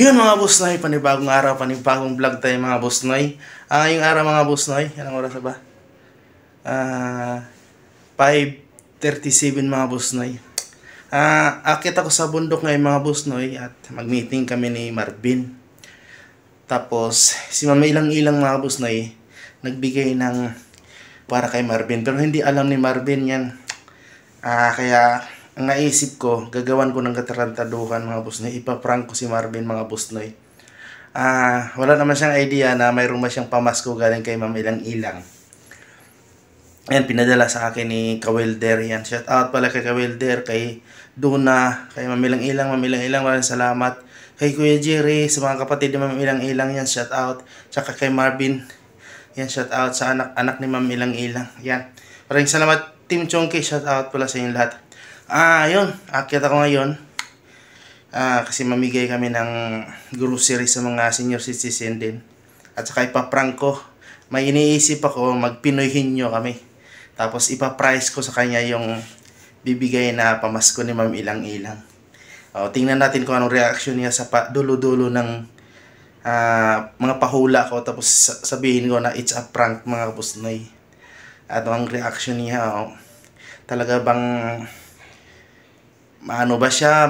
Yun mga boss noy, panibagong araw, panibagong vlog tayo mga boss noy. Yung araw mga boss noy, anong oras na ba? 5:37 mga boss noy. Akit ako sa bundok ngayon mga boss noy at mag-meeting kami ni Marvin. Tapos si Mama Ilang-Ilang mga boss noy, nagbigay ng para kay Marvin. Pero hindi alam ni Marvin yan. Kaya ang naisip ko, gagawan ko ng katarantaduhan mga boss noy. Ipaprank ko si Marvin mga boss noy. Wala naman siyang idea na mayroon ba siyang pamasko galing kay Ma'am Ilang-Ilang. Ayan, pinadala sa akin ni Kawilder yan. Shout out pala kay Kawilder, kay Duna, kay Ma'am Ilang-Ilang. Ma'am Ilang-Ilang, maraming salamat. Kay Kuya Jerry, sa mga kapatid ni Ma'am Ilang-Ilang yan, shout out. Tsaka kay Marvin, yan, shout out sa anak ni Ma'am Ilang-Ilang. Yan, maraming salamat Team Chonky, shout out pala sa inyong lahat. Yun, akyat ako ngayon. Kasi mamigay kami ng grocery sa mga senior citizen din. At saka ipaprank ko. May iniisip ako, magpinoy hinyo kami. Tapos ipaprice ko sa kanya yung bibigay na pamasko ni Ma'am Ilang-Ilang. Tingnan natin kung anong reaction niya sa dulo-dulo ng mga pahula ko. Tapos sabihin ko na it's a prank mga busnoy. At ang reaction niya, talaga bang maano ba siya,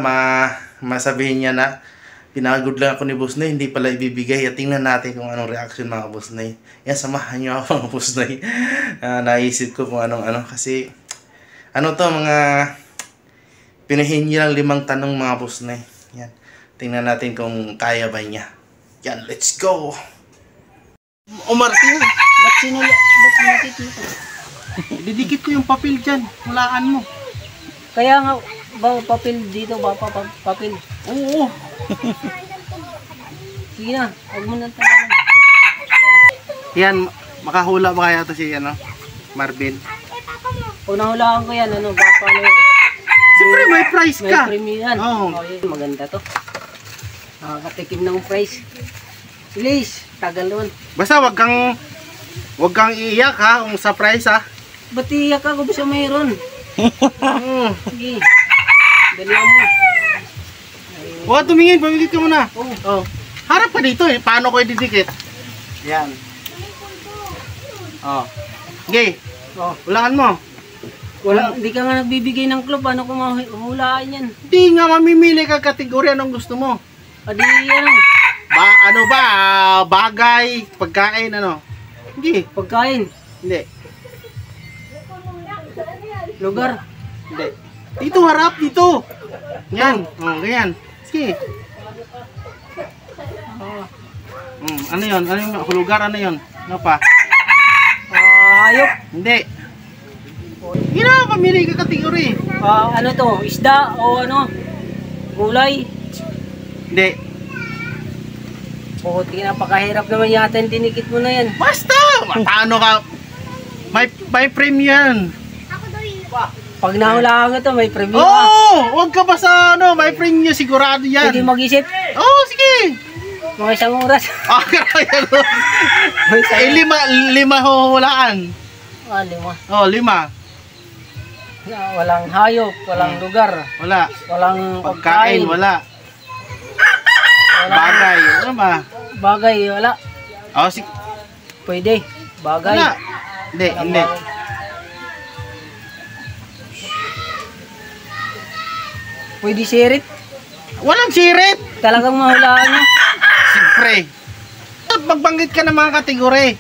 masabihin niya na pinagod lang ako ni Boss Noy, hindi pala ibibigay. At tingnan natin kung anong reaction mga Boss Noy. Yan, samahan niyo ako mga Boss Noy. Naisip ko kung anong kasi mga pinahingi lang 5 tanong mga Boss Noy. Yan, tingnan natin kung kaya ba niya. Yan, let's go. Martin, ba't sinakit dito? didikit ko yung papel dyan, hulaan mo. Kaya nga, ba papel dito ba papel? Oo. Sige na, huwag mo nang tanong. Yan, makahula ba kaya ito si Marvin? Kung nahulaan ko yan, paano yan? Siyempre may price ka. May premium yan. Oo. Yun, maganda to. Nakakatikim ng price. Please, tagal naman. Basta wag kang iiyak ha, kung sa price ha. Ba't iiyak ako? Basta mayroon. Sige. Dali mo. Huwag tumingin, pamigit ka muna. Oh. Harap ka dito eh, paano ko ididikit? Yan. Okay. Hulaan mo. Hindi ka nga nagbibigay ng club. Paano ko mahulaan yan? Hindi nga mamimili ka kategorya anong gusto mo. Adi yan. Bagay, pagkain, Hindi. Pagkain. Hindi. Lugar. Hindi. Dito, harap, dito. Yan. Ganyan. Sige. Ano yun? Ano yung lugar? Ano yun? Ano pa? Hayop. Hindi. Hindi na, pamili ka kategori. Ano to? Isda o gulay? Hindi. Napakahirap naman yata yung tinikit mo na yan. Basta! Paano ka? May premium. Pag nahulaan ka to, may premium. Huwag ka pa sa may premium, sigurado yan. Pwede mag-isip. Sige. Mga 1 oras. Lima huhulaan. 5. 5. Walang hayop, walang lugar. Wala. Walang Pagkain, wala. Bagay, ano ba? Bagay, wala. Sige. Pwede. Bagay. Wala. Hindi. Pwede sirit. Walang sirit. Talagang mahulaan nyo. Siyempre. Magbanggit ka ng mga kategori.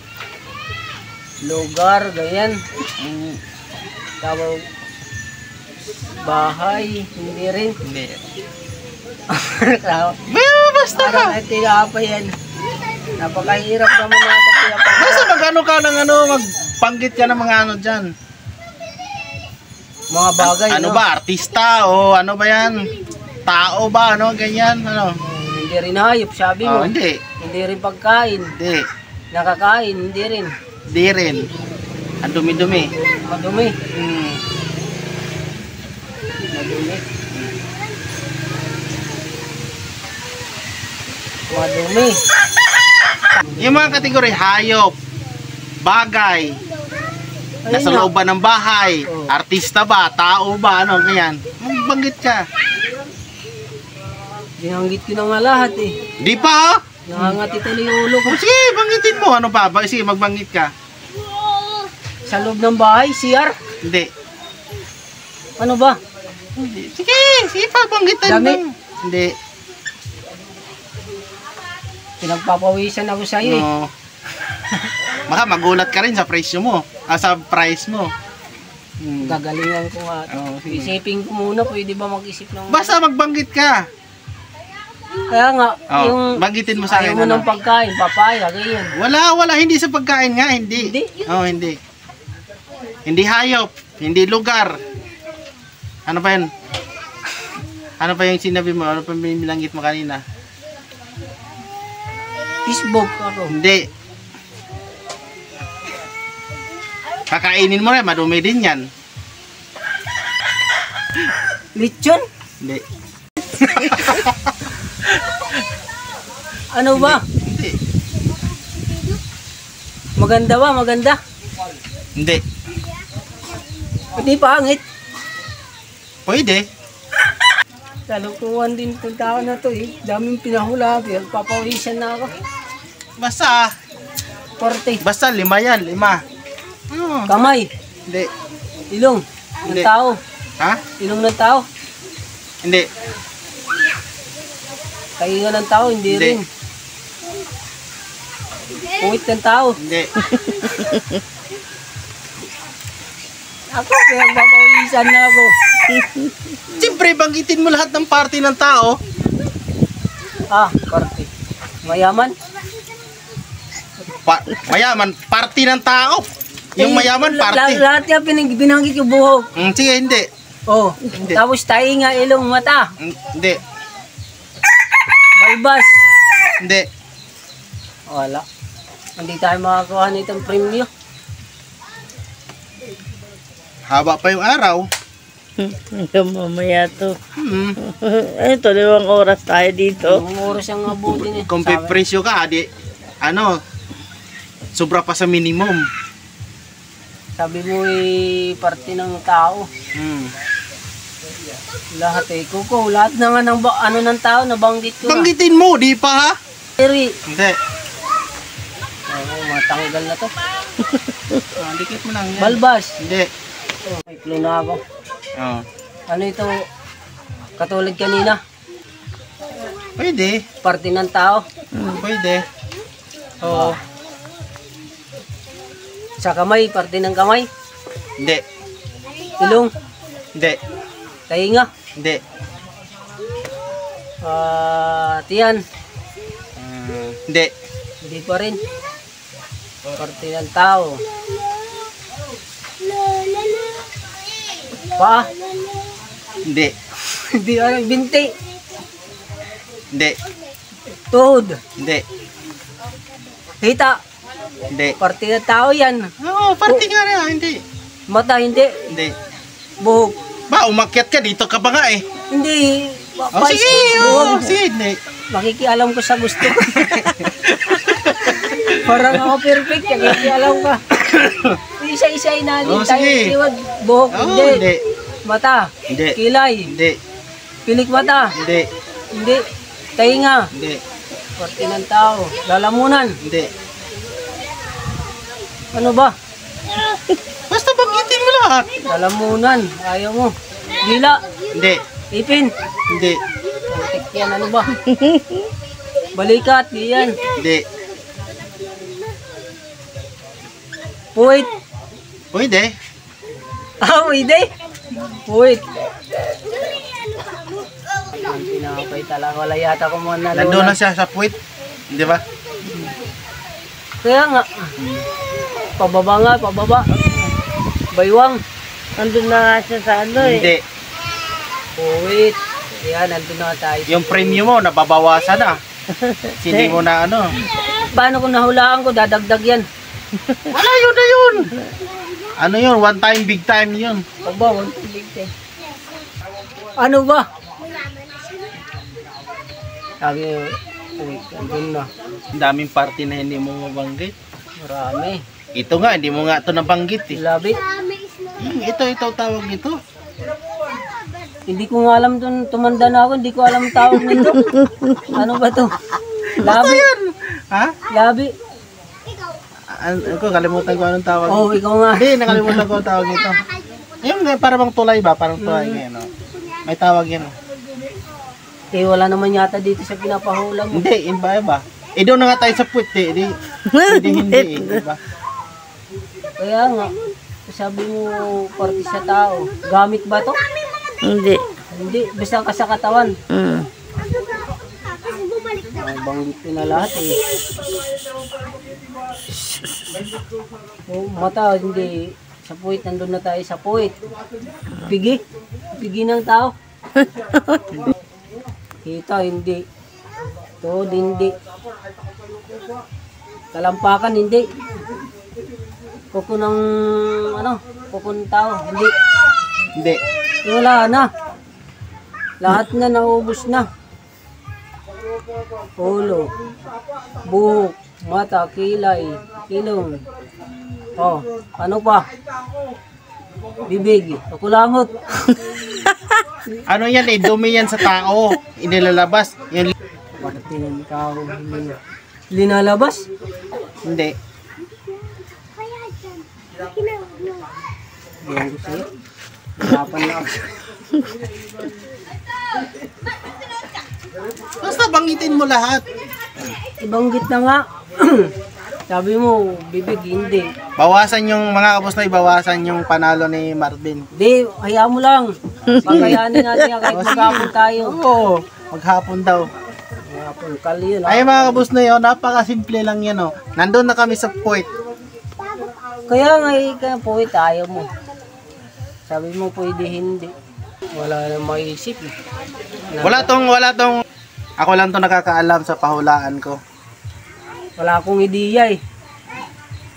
Lugar, ganyan. Tapos bahay, hindi rin. Hindi. Basta ka. Parang tinapa yan. Napakahirap naman natin tinapa. Basta magano ka ng magbanggit ka ng mga dyan. Mga bagay, ba? Artista o ano ba yan? Tao ba? Ganyan? Hindi rin hayop, sabi mo. Hindi. Hindi rin pagkain. Hindi. Nakakain, hindi rin. Hindi rin. Ang dumi-dumi. Madumi. Madumi. Yung mga kategori, hayop, bagay, nasa looban ng bahay, artista ba, tao ba, ganyan. Magbanggit ka. Binanggit ko na nga lahat eh. Di pa, oh. Nangangati tuloy yung ulo ko. Sige, banggitin mo. Ano pa? Sige, magbanggit ka. Sa loob ng bahay, CR. Hindi. Ano ba? Sige, pagbanggitan Damit. mo. Hindi. Pinagpapawisan ako sa iyo eh. No. Baka magulat ka rin sa presyo mo. Sa price mo. Gagalingan ko nga. Oh, sige. Isipin ko muna, pwede ba mag-isip ng... Basta magbanggit ka. Kaya nga, Oh, yung banggitin mo sa akin. ayaw mo Ano? ng pagkain, papaya, ganyan. Wala, hindi sa pagkain nga, hindi. Hindi? Oh, hindi. Hindi hayop, hindi lugar. Ano pa 'yan? Ano pa yung sinabi mo? Ano pa yung binanggit mo kanina? Facebook ako. Hindi. Kakainin mo rin, madumi din yan. Lechon? Hindi. Ano ba? Hindi. Maganda ba? Maganda? Hindi. Hindi pangit. Pwede. Kalukuhan din itong tao na to eh. Daming pinahula. Papawisan na ako. Basta 40. 5 yan, 5. Oh, Kamay. hindi. Ilong. Ng Hindi. tao. Ha? Ilong ng tao. Hindi. Kahinga ng tao. Hindi Hindi. rin. Puwit ng tao. Hindi. Ako, kaya papawisan na ako. Siyempre, banggitin mo lahat ng party ng tao. Ah, 40. Mayaman? Mayaman, party ng tao. Yung mayaman, party. Lahat niya binanggit yung buhok. Sige, hindi. Oh, Hindi. tapos tainga, ilong, mata. Hindi. Balbas. Hindi. Wala. Hindi tayo makakuha nitong premyo. Haba pa yung araw. Hanggang mamaya to. Hmm. Ito, 2 oras tayo dito. Ang oras ang abutin eh. Kung pipresyo ka, sobra pa sa minimum. Sabi mo eh, parte ng tao. Hmm. Lahat eh. Kuko, lahat na nga ng tao, nabanggit ko na. Banggitin mo, di pa ha? Eri. Hindi. Oo, matanggal na to. Dikit mo lang yan. Balbas. Hindi. Oh, may clue na ako. Oh. Ano ito? Katulad kanina. Pwede. Parte ng tao. Pwede. Oo. Sa kamay, parte ng kamay. Hindi. Ilong, Hindi. tainga, Hindi. tiyan. Hindi. Hindi pa rin. Parte ng tao. Pa, Hindi. hindi alam, binti. Hindi. Tuhod. Hindi. Hita. Hindi. Parte ng tao yan. Oo, party nga rin. Hindi. Mata, hindi. Hindi. Buhok. Ba, umakyat ka dito ka ba nga eh? Hindi. Oh, sige. Oh, sige. Hindi. Makikialam ko sa gusto ko. Parang ako perfect. Makikialam ka. Isa-isayin natin. Oh, Tayo sige. iwag. Buhok, Oo, hindi. hindi. Mata. Hindi. Kilay. Hindi. Pilik mata. Hindi. Hindi. Tainga. Hindi. Parte ng tao. Lalamunan. Hindi. Ano ba? Basta banggitin mo lahat. Lalamunan. Ayaw mo. Dila. Hindi. Ipin. Hindi. Putik yan. Ano ba? Balikat. Di yan. Hindi. Puwit. Pwede. Ah, pwede. Puwit. Ang pinakapay talaga. Wala yata ko mga Nandun na nalunan. siya sa puwit. Di ba? Kaya nga. Pababa nga. Pababa. Baywang. Nandun na nga siya sa ano eh. Hindi. Puwit. Ayan, nandun na tayo. Yung premium mo, nababawasan na. Hindi mo na ano. Paano kung nahulaan ko? Dadagdag yan. Wala yun na yun. Ano yun? One time, big time yun. Aba, wag piligte. Ano ba? Sabi niyo, uy, andun na. Ang daming party na hindi mo mabanggit. Marami. Ito nga, hindi mo nga ito nabanggit eh. Labit. Ito tawag nito. Hindi ko nga alam dun, tumanda na ako, hindi ko alam ang tawag nito. Ano ba to? Labi. Ha? Labi. Ko, kalimutan ko anong tawag. Oh, ikaw nga. Hindi, nakalimutan ko ang tawag nito. Yung para bang tulay ba? Parang tulay ngayon. No? May tawag yan. No? Eh, wala naman yata dito sa pinapahula mo. Hindi, iba. Eh, doon na nga tayo sa puwit eh. Hindi, diba? Kaya nga, sabi mo, parte sa tao. Gamit ba to? Hindi. Hindi, basta ka sa katawan. Mm. Banggit ko na lahat eh. Oh, mata, hindi. Sa puwit, nandun na tayo sa puwit. Pigi. Pigi ng tao. Kita, hindi. Tuhod, hindi. Talampakan, hindi. Kuko ng, kuko ng tao, hindi. Hindi. Wala na. Lahat na naubos na. Ulo, buhok, mata, kilay, ilong. Oh, ano pa? Bibig, kulangot. Ano yan eh, dumi yan sa tao. Inilalabas. Yan. Bakit yung tao linalabas? Hindi. Yan ko sa'yo. Hirapan na ako. Basta banggitin mo lahat. Ibanggit na nga. Sabi mo, bibig, hindi. Bawasan yung mga kapos na ibawasan yung panalo ni Marvin. Di, hayaan mo lang. Pagkayanin natin yan kahit maghapon tayo. Oo, maghapon daw. Maghapon, kali yun. Ay mga kapos na yun, napakasimple lang yan oh. Nandun na kami sa point. Kaya nga, kaya po, tayo mo. Sabi mo, pwede hindi. Wala na maisip. Wala tong, ako lang to nakakaalam sa pahulaan ko. Wala akong ideya eh.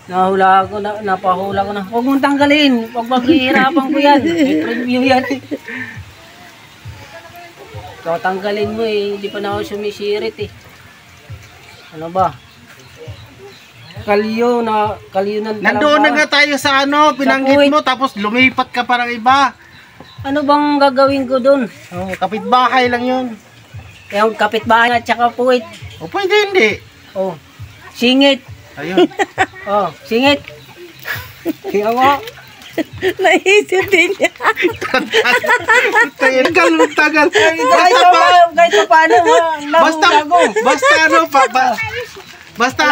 Nahula ako, napahula ko na. Huwag mong tanggalin. Huwag maghihirapan ko yan. May preview yan. So, tanggalin mo eh. Hindi pa na ako sumisirit eh. Ano ba? Kalyo ng Nandoon na nga tayo sa ano, pinanggit mo, tapos lumipat ka parang iba. Ano bang gagawin ko dun? Oh, kapitbahay lang yun. Yung kapitbahay at saka puwit. O pwede hindi. Oh, singit. Ayun. Oh, singit. Kaya mo. Naisip din niya. Tagal. Kahit pa paano mo. Basta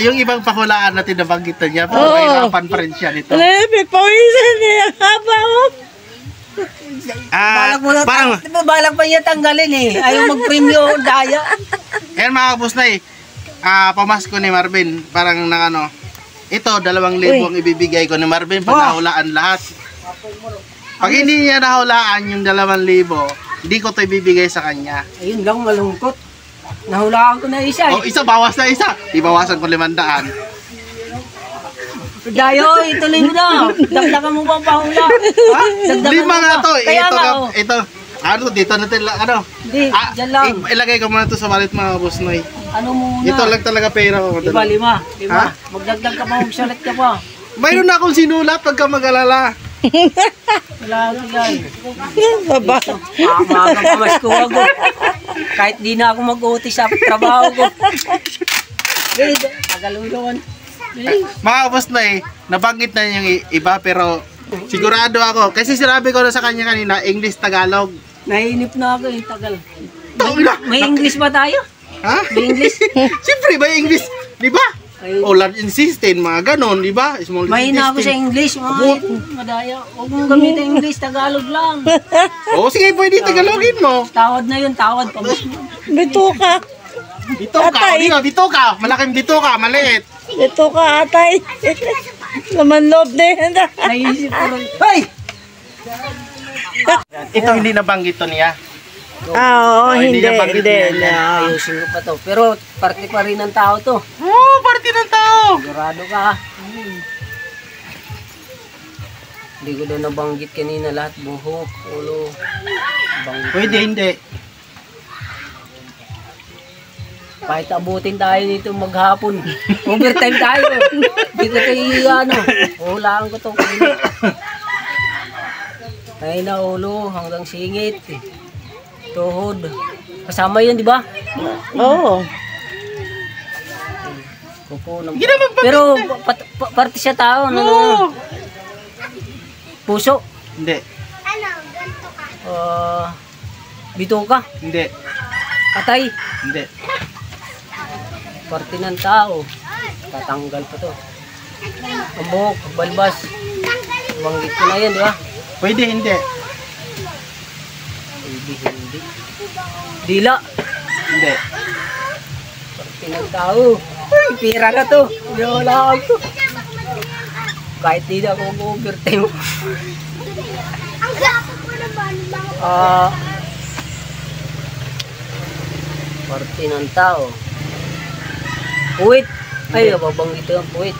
yung ibang pahulaan natin nabanggit na niya, pero mahirapan pa rin siya nito. Lepit, pawisan niya yung haba mo. Balak pa niya tanggalin eh. Ayaw mag-premyo daya. Ayan mga kapos na eh. Pamasko ni Marvin. Parang nakano. Ito, 2,000 ang ibibigay ko ni Marvin pag nahulaan lahat. Pag hindi niya nahulaan yung 2,000, hindi ko ito ibibigay sa kanya. Ayun lang, malungkot. Nahulaan ko na isa eh. O isa, bawas na isa. Ibawasan ko 500. Dayo, ituloy mo na. Dagdagan mo pa ang pahula. Ha? Dagdagan 5 nga to. Kaya nga, oh. Ito. Ano, dito natin ano. Hindi, dyan lang. Ilagay ko muna to sa wallet mga boss Noy. Ano muna? Ito lang talaga pera ko. 5. Ha? Magdagdag ka pa, magsalat ka pa. Mayroon na akong sinulat pagka mag-alala. Wala ko yan. Baba. Maaga pa mas ko ako. Kahit di na ako mag-uti sa trabaho ko. Tagalulungan. Mga boss Noy, nabanggit na yung iba pero sigurado ako. Kasi sinabi ko na sa kanya kanina, English-Tagalog. Nainip na ako yung tagal. Tawag May English ba tayo? Ha? May English? Siyempre, may English. Di ba? O large insistent, mga ganon, di ba? Small Mahina ako sa English. Madaya. Huwag mong gamitin English, Tagalog lang. O sige, pwede Tagalogin mo. Tawad na yun, tawad. Pabas mo. Bito ka. Bito ka. Malaking bito ka, maliit. Bito ka, atay. Laman loob na yan. Naisip ko rin. Hey! Ito hindi nabanggit to niya. Oo, hindi. Ayusin ko pa to. Pero parte pa rin ng tao to. Oo, parte ng tao. Sigurado ka. Hindi ko daw nabanggit kanina lahat. Buhok, ulo. Banggit. Pwede, hindi. Kahit abutin tayo dito maghapon. Overtime tayo. Dito tayo hulaan ko to. Ay na ulo hanggang singit. Tuhod. Kasama yun, di ba? Oo. Kuko ng... Pero parte siya tao. Ano? Puso. Hindi. Bituka. Hindi. Patay. Hindi. Parte ng tao. Tatanggal pa to. Ang buhok, balbas. Banggit ko na yan, di ba? Pwede, hindi. Hindi. Dila. Hindi. Parte ng tao. Uy, pira na to. Wala ako. Kahit di na ako mag-overtime. Parte ng tao. Puwit. Ay, babanggit yung puwit.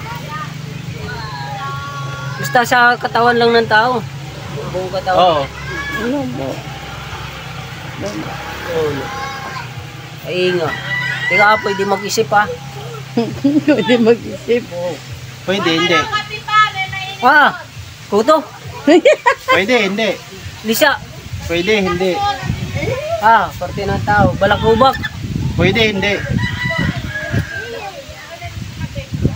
Basta sa katawan lang ng tao. Buong katawan. Oo. Ano mo? Oo. Ay nga. Teka, pwede mag-isip ha. Pwede mag-isip. Oo. Pwede, hindi. Kuto. Pwede, hindi. Lisa. Pwede, hindi. Parte ng tao. Balakubak. Pwede, hindi.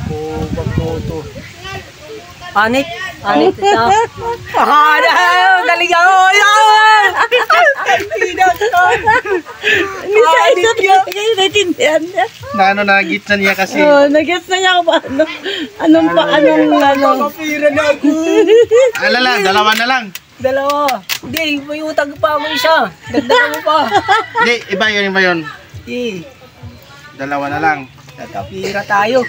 Kubak kuto. Anit. Anit. Galing ako. Hindi siya isa talaga yung natindihan niya. Na ano, nagitna niya kasi. Oo, nag-gets na niya kung ano. Anong Kapira na ako. Alala, dalawa na lang. Dalawa. Hindi, may utang pa mo isa. Dagdagan mo pa. Hindi, iba yun. Hindi. Dalawa na lang. Kapira tayo.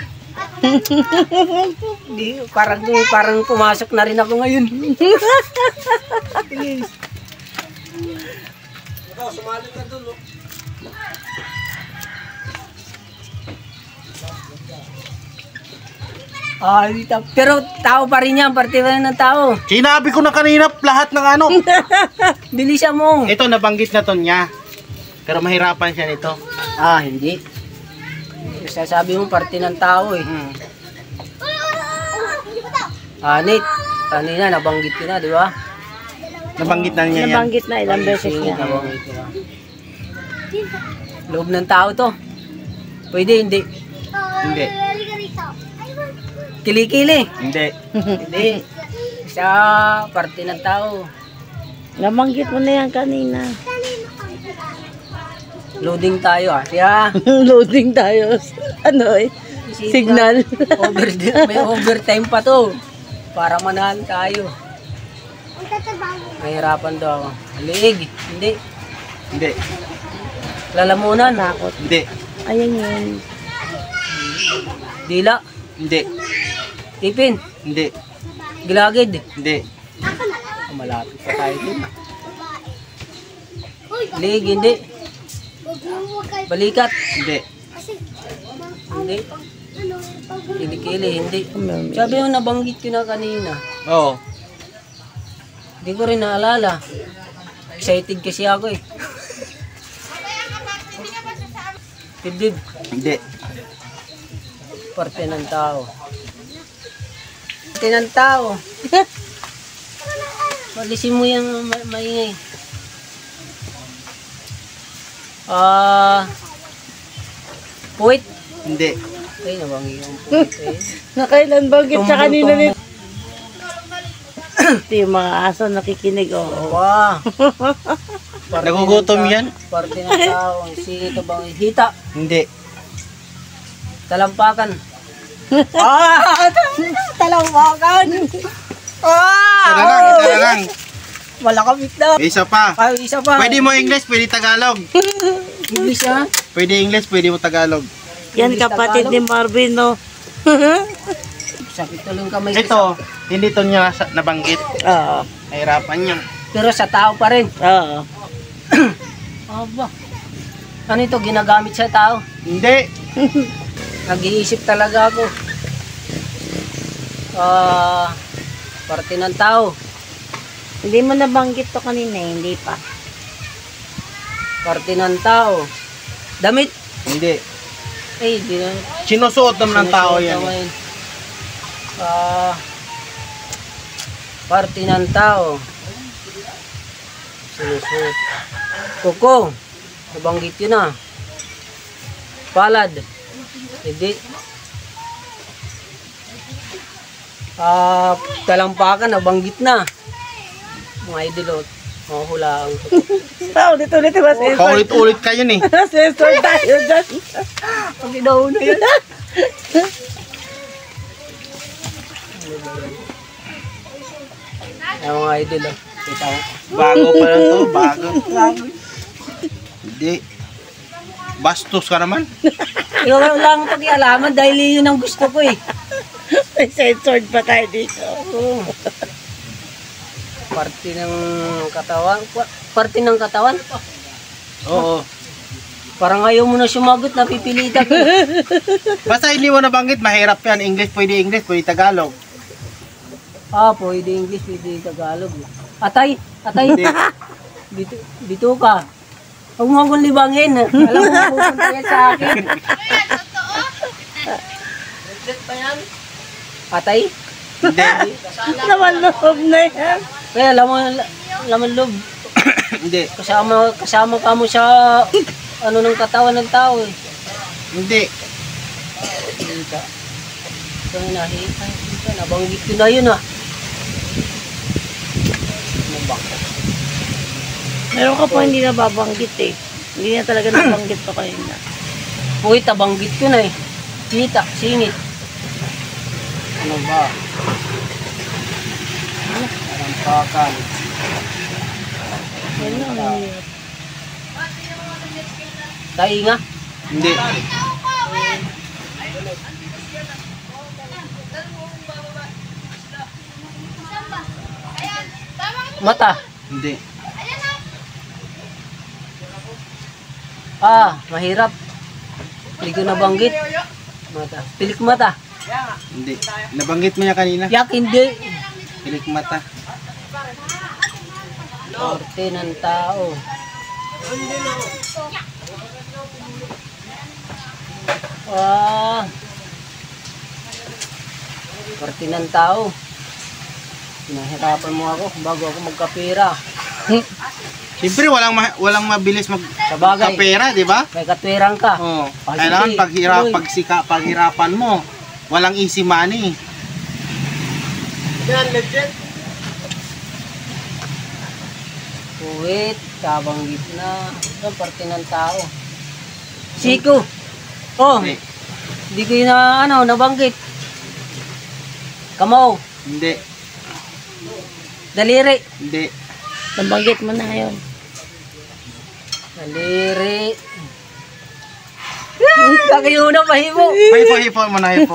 Hindi, parang pumasok na rin ako ngayon. Pero tao pa rin yan, parte pa rin ng tao. Sinabi ko na kanina lahat ng ano. Bilis mo. Ito, nabanggit na to niya. Pero mahirapan siya nito. Hindi. Sasabi mo parte ng tao eh. Anit. Kanina, nabanggit ko na, di ba? Nabanggit na niya yan. Nabanggit na ilang beses niya. Nabanggit ko na. Loob ng tao to. Pwede, hindi. Hindi. Kilikili. Hindi. Hindi. Sa parte ng tao. Nabanggit mo na yan kanina. Loading tayo Kaya, Loading tayo. Ano eh? Signal. May overtime pa to. Para manahan tayo. Mahirapan to ako. Liig. Hindi. Hindi. Lalamunan. Takot. Hindi. Ayan yun. Dila. Hindi. Ipin. Hindi. Gilagid. Hindi. Malapit pa tayo din. Liig. Hindi. Balikat. Hindi. Hindi. Kilikili. Hindi. Sabi mo nabanggit ko na kanina. Oo. Hindi ko rin naalala. Excited kasi ako eh. Dibdib. Hindi. Parte ng tao. Parte ng tao. Malisin mo yung maingay. Puwit. Hindi. Ay, nabangi yung puwit eh. Nakailan banggit sa kanina Tumbong. nito? Ito yung mga aso nakikinig. Wow. Nagugutom yan? Parte ng tao. Singit o bang hita. Hindi. Talampakan. Talampakan. Isa na lang. Malakamit na. Isa pa. Isa pa. Pwede mo English, pwede Tagalog. English ha? Pwede English, pwede mo Tagalog. Yan kapatid ni Marvin, no? Sakit tuloy yung kamay. Ito, hindi to niya nabanggit. Oo. Nahirapan niya. Pero sa tao pa rin. Oo. Aba. Ano ito? Ginagamit sa tao? Hindi. Nag-iisip talaga ako. Parte ng tao. Hindi mo nabanggit to kanina, hindi pa. Parte ng tao. Damit. Hindi. Di na. Sinusuot naman ng tao yan. Parte ng tao. Sinusunod. Kuko. Nabanggit yun na. Palad. Hindi. Talampakan. Nabanggit na. Mga idolot. Mahulaan ko. Ulit-ulit ba sensor? Paulit-ulit kayo ni. Sensor tayo dyan. Pag inauna yun. Ay, mga idol. Kita ko. Bago pa lang to, bago. Hindi. Bastos ka naman. Ikaw lang pag-ialaman dahil yun ang gusto ko eh. May censored pa tayo dito. Oo. Parte ng katawan. Parte ng katawan? Oo. Parang ayaw mo na sumagot, napipilitan ko. Basta hindi mo nabanggit, mahirap yan. English, pwede Tagalog. Pwede English, pwede Tagalog. Atay! Dito ka. Huwag mo akong libangin. Alam mo, pupunta yan sa akin. Atay? Hindi. Naman loob na yan. Kaya laman loob. Hindi. Kasama ka mo sa ano ng katawan ng tao eh. Hindi. Hindi ka. Ito na nakita. Nabanggit ko na yun ah. Meron ka pa hindi nababanggit eh. Hindi na talaga nabanggit pa kayo na. Uy, tabanggit ko na eh. Kita, singit. Ano ba? Talampakan. Tainga. Hindi. Mata. Hindi. Mahirap. Hindi ko nabanggit. Mata. Pilik mata. Hindi. Nabanggit mo niya kanina. Yak hindi. Pilik mata. Parte ng tao. Parte ng tao. Pinahirapan mo ako bago ako magkapera. Siyempre, walang mabilis Sabagay. magkapera, di ba? May katwerang ka. Oo. Pag Kailangan hindi, paghirapan mo. Walang easy money. Kuwit, kabanggit na. Ito, parte ng tao. Siko. Hindi. Hindi ko yun nabanggit. Kamaw. Hindi. Daliri. Hindi. Nabanggit mo na yun. Daliri. Kakayuna pa hipo. Hipo mo na hipo.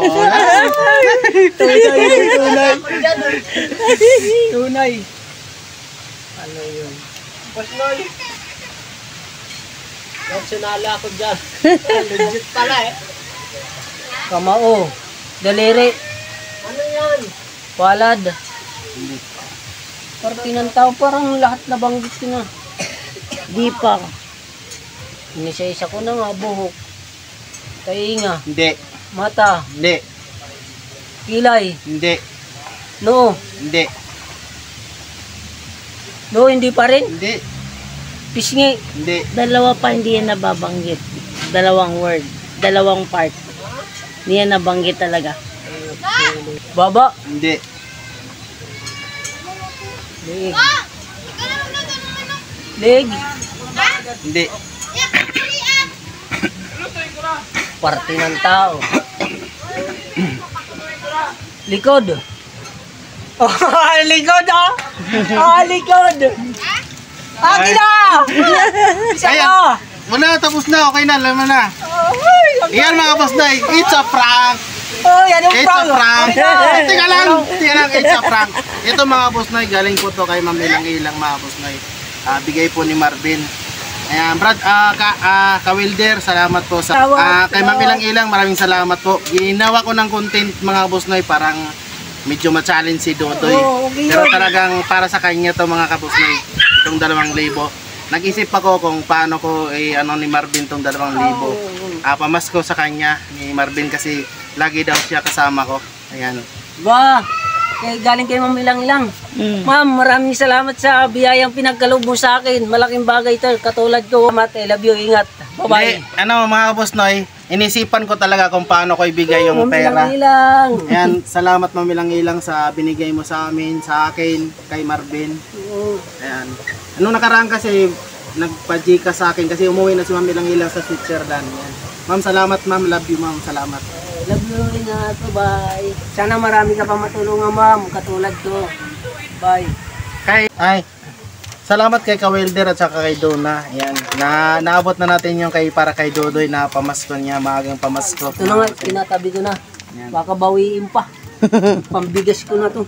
Tunay. Ano yun? Pasnoy. Nationala ako dyan. Legit pala eh. Kamao. Daliri. Ano yan? Palad. Hindi. Parte ng tao, parang lahat nabanggit ko na. Di pa. Inisa-isa ko na nga, buhok. Tainga. Hindi. Mata. Hindi. Kilay. Hindi. No. Hindi. No, hindi pa rin. Hindi. Pisngi. Hindi. Dalawa pa hindi yan nababanggit. Dalawang word. Dalawang part. Hindi yan nabanggit talaga. Baba. Hindi. Leg. Leg. Hindi. Parte ng tao. Likod. Likod likod. Akin na! Isa Ayan. ka! Wala, tapos na. Okay na, alam mo na. Iyan mga boss na. It's a prank. Anong It's a prank. Tingnan lang. It's a prank. Ito mga boss na, galing po to kay Ma'am Ilang mga boss na. Bigay po ni Marvin. Ayan, Brad, ka-welder, salamat po sa kay Ma'am Ilang, maraming salamat po. Ginawa ko ng content mga boss na, parang medyo ma-challenge si Dodoy. Pero talagang para sa kanya to mga kabos na itong 2,000. Nag-isip ako kung paano ko ni Marvin tong 2,000. Pamas ko sa kanya ni Marvin kasi lagi daw siya kasama ko. Ayan. Ba, Kay galing kay Ma'am Ilang-Ilang. Mm. Ma'am, maraming salamat sa biyayang pinagkaloob mo sa akin. Malaking bagay ito. Katulad ko, Mate, love you, ingat. Bye-bye. Mga boss noy, inisipan ko talaga kung paano ko ibigay yung Ma'am pera. Ilang-Ilang. Ayan, salamat Ma'am Ilang-Ilang sa binigay mo sa amin, sa akin, kay Marvin. Ayan. Anong nakaraan kasi, nagpa-Gcash sa akin kasi umuwi na si Ma'am Ilang-Ilang sa Switzerland. Ayan. Ma'am, salamat ma'am. Love you ma'am. Salamat. Love you, ingat. Bye. Sana marami ka pa matulungan, ma'am. Katulad ko. Bye. Salamat kay Kawilder at saka kay Donna. Ayan. Naabot na natin yung para kay Dodoy na pamasko niya. Maagang pamasko. Ito na nga, tinatabi ko na. Baka bawiin pa. Pambigas ko na to.